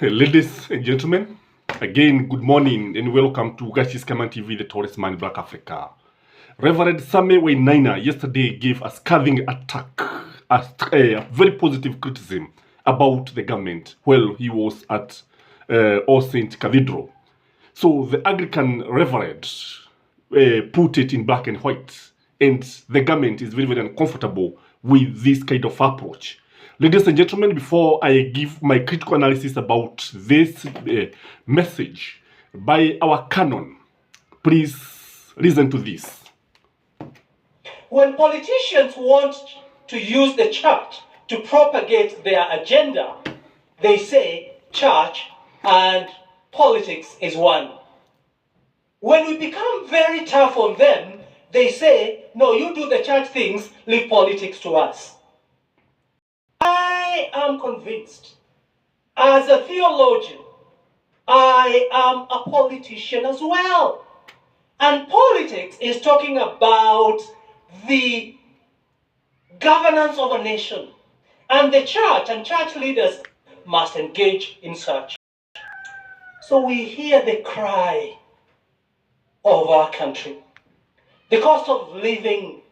Ladies and gentlemen, again, good morning and welcome to Skyman TV, the tallest man in Black Africa. Rev.Wainaina yesterday gave a scathing attack, a very positive criticism about the government while he was at All Saint Cathedral. So the Angrican Reverend put it in black and white, and the government is very, very uncomfortable with this kind of approach. Ladies and gentlemen, before I give my critical analysis about this message by our canon, please listen to this. When politicians want to use the church to propagate their agenda, they say church and politics is one. When we become very tough on them, they say, no, you do the church things, leave politics to us. I am convinced, as a theologian, I am a politician as well. And politics is talking about the governance of a nation. And the church and church leaders must engage in such. So we hear the cry of our country. The cost of living,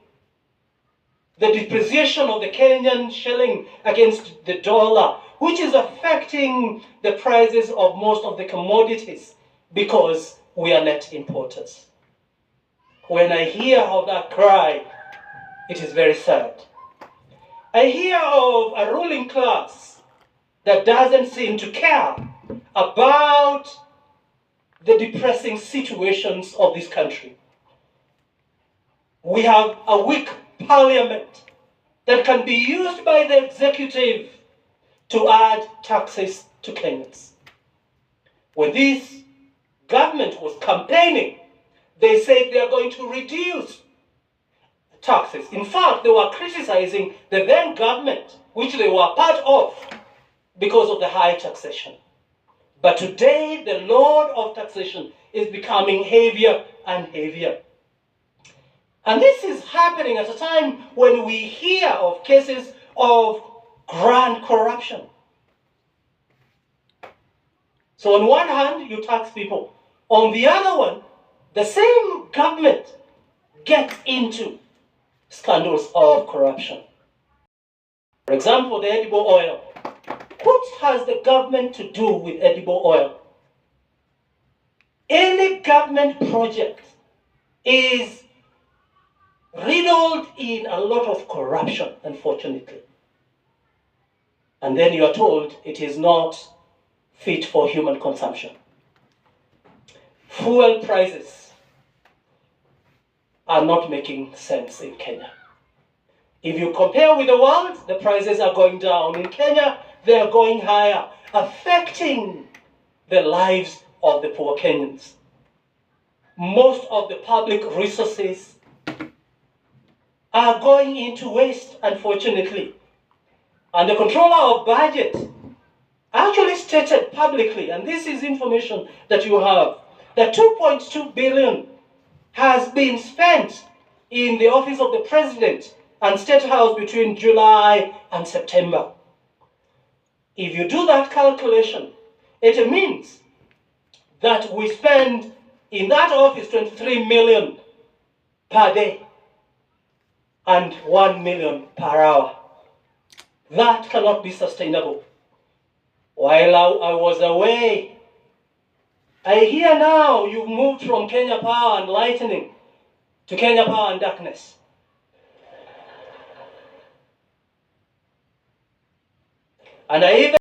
the depreciation of the Kenyan shilling against the dollar, which is affecting the prices of most of the commodities because we are net importers. When I hear of that cry, it is very sad. I hear of a ruling class that doesn't seem to care about the depressing situations of this country. We have a weak parliament that can be used by the executive to add taxes to Kenyans. When this government was campaigning, they said they are going to reduce taxes. In fact, they were criticizing the then government, which they were part of, because of the high taxation. But today, the load of taxation is becoming heavier and heavier. And this is happening at a time when we hear of cases of grand corruption. So on one hand, you tax people. On the other one, the same government gets into scandals of corruption. For example, the edible oil. What has the government to do with edible oil? Any government project is riddled in a lot of corruption, unfortunately. And then you are told it is not fit for human consumption. Fuel prices are not making sense in Kenya. If you compare with the world, the prices are going down. In Kenya, they are going higher, affecting the lives of the poor Kenyans. Most of the public resources are going into waste, unfortunately. And the controller of budget actually stated publicly, and this is information that you have, that 2.2 billion has been spent in the office of the president and State House between July and September. If you do that calculation, it means that we spend in that office 23 million per day and 1 million per hour. That cannot be sustainable. While I was away, I hear now you've moved from Kenya Power and Lightning to Kenya Power and Darkness. And I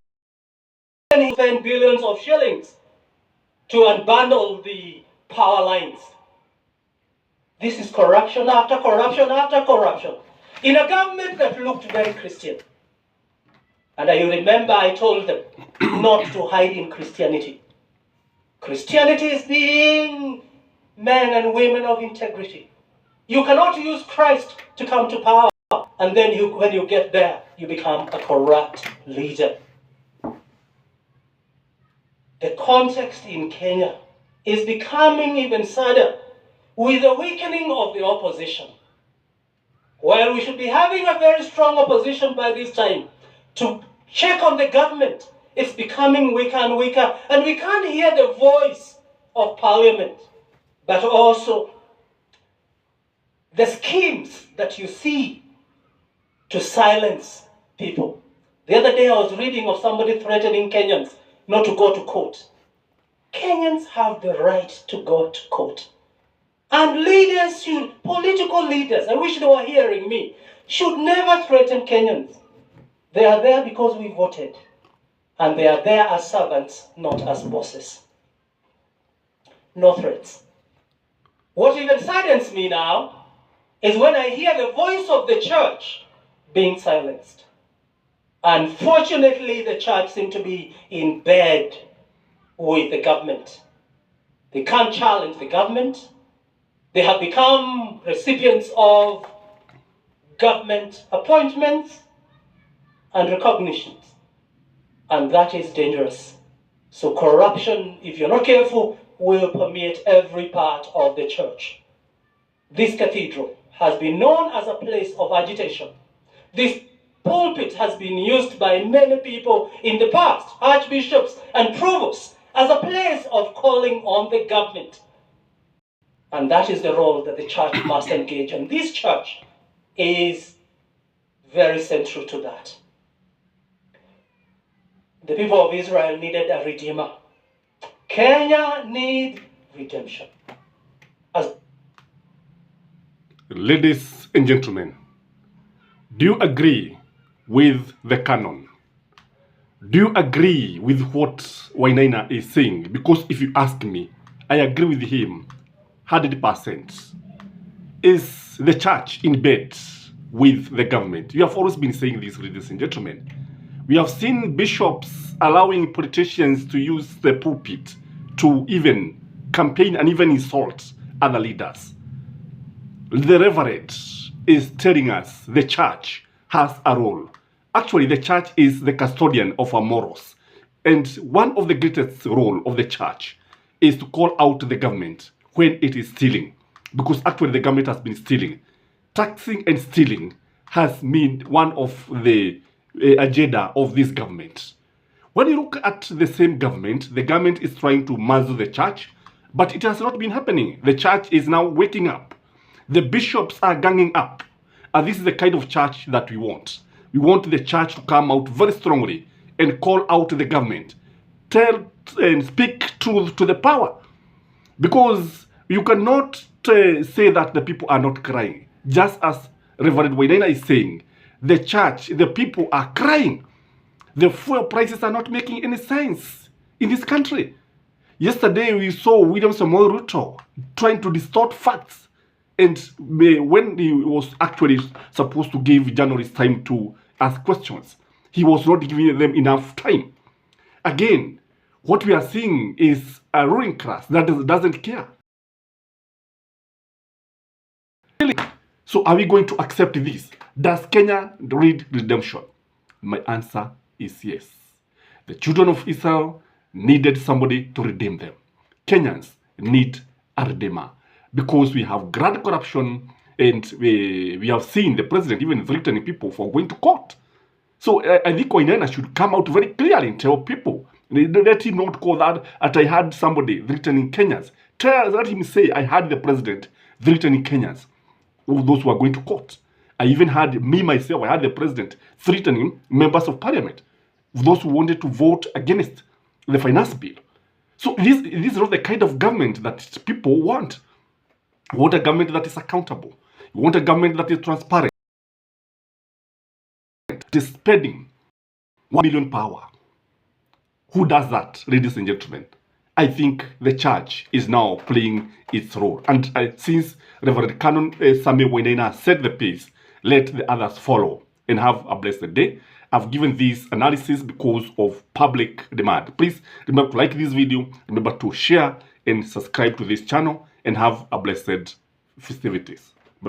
even spent billions of shillings to unbundle the power lines. This is corruption after corruption after corruption in a government that looked very Christian. And I remember I told them not to hide in Christianity. Christianity is being men and women of integrity. You cannot use Christ to come to power, and then when you get there, you become a corrupt leader. The context in Kenya is becoming even sadder with the weakening of the opposition. While we should be having a very strong opposition by this time to check on the government it's becoming weaker and weaker, and we can't hear the voice of Parliament, but also the schemes that you see to silence people. The other day I was reading of somebody threatening Kenyans not to go to court. Kenyans have the right to go to court. And leaders should, political leaders, I wish they were hearing me, should never threaten Kenyans. They are there because we voted. And they are there as servants, not as bosses. No threats. What even saddens me now is when I hear the voice of the church being silenced. Unfortunately, the church seems to be in bed with the government. They can't challenge the government. They have become recipients of government appointments and recognitions. And that is dangerous. So corruption, if you're not careful, will permeate every part of the church. This cathedral has been known as a place of agitation. This pulpit has been used by many people in the past, archbishops and provosts, as a place of calling on the government. And that is the role that the church must engage in. This church is very central to that. The people of Israel needed a redeemer. Kenya needs redemption. Ladies and gentlemen, do you agree with the canon? Do you agree with what Wainaina is saying? Because if you ask me, I agree with him 100%. Is the church in bed with the government? We have always been saying this, ladies and gentlemen. We have seen bishops allowing politicians to use the pulpit to even campaign and even insult other leaders. The Reverend is telling us the church has a role. Actually, the church is the custodian of our morals. And one of the greatest role of the church is to call out the government when it is stealing. Because actually the government has been stealing. Taxing and stealing has been one of the agenda of this government. When you look at the same government, the government is trying to muzzle the church, but it has not been happening. The church is now waking up. The bishops are ganging up. And this is the kind of church that we want. We want the church to come out very strongly and call out the government. Tell and speak truth to the power. Because you cannot say that the people are not crying. Just as Rev.Wainaina is saying, the church, the people are crying. The fuel prices are not making any sense in this country. Yesterday we saw William Samoei Ruto trying to distort facts. And when he was actually supposed to give journalists time to ask questions, he was not giving them enough time. Again, what we are seeing is a ruling class that doesn't care. So are we going to accept this? Does Kenya need redemption? My answer is yes. The children of Israel needed somebody to redeem them. Kenyans need a redeemer. Because we have grand corruption and we have seen the president even threatening people for going to court. So I think Wainaina should come out very clearly and tell people. Let him not call that I had somebody threatening Kenyans. Let him say, I had the president threatening Kenyans, those who are going to court. I even had me myself, I had the president threatening members of parliament, those who wanted to vote against the finance bill. So this is not the kind of government that people want. You want a government that is accountable. You want a government that is transparent. It is spending 1 million power. Who does that, ladies and gentlemen? I think the church is now playing its role. And since Reverend Canon Samuel Wainaina set the pace, let the others follow and have a blessed day. I've given this analysis because of public demand. Please remember to like this video, remember to share and subscribe to this channel, and have a blessed festivities.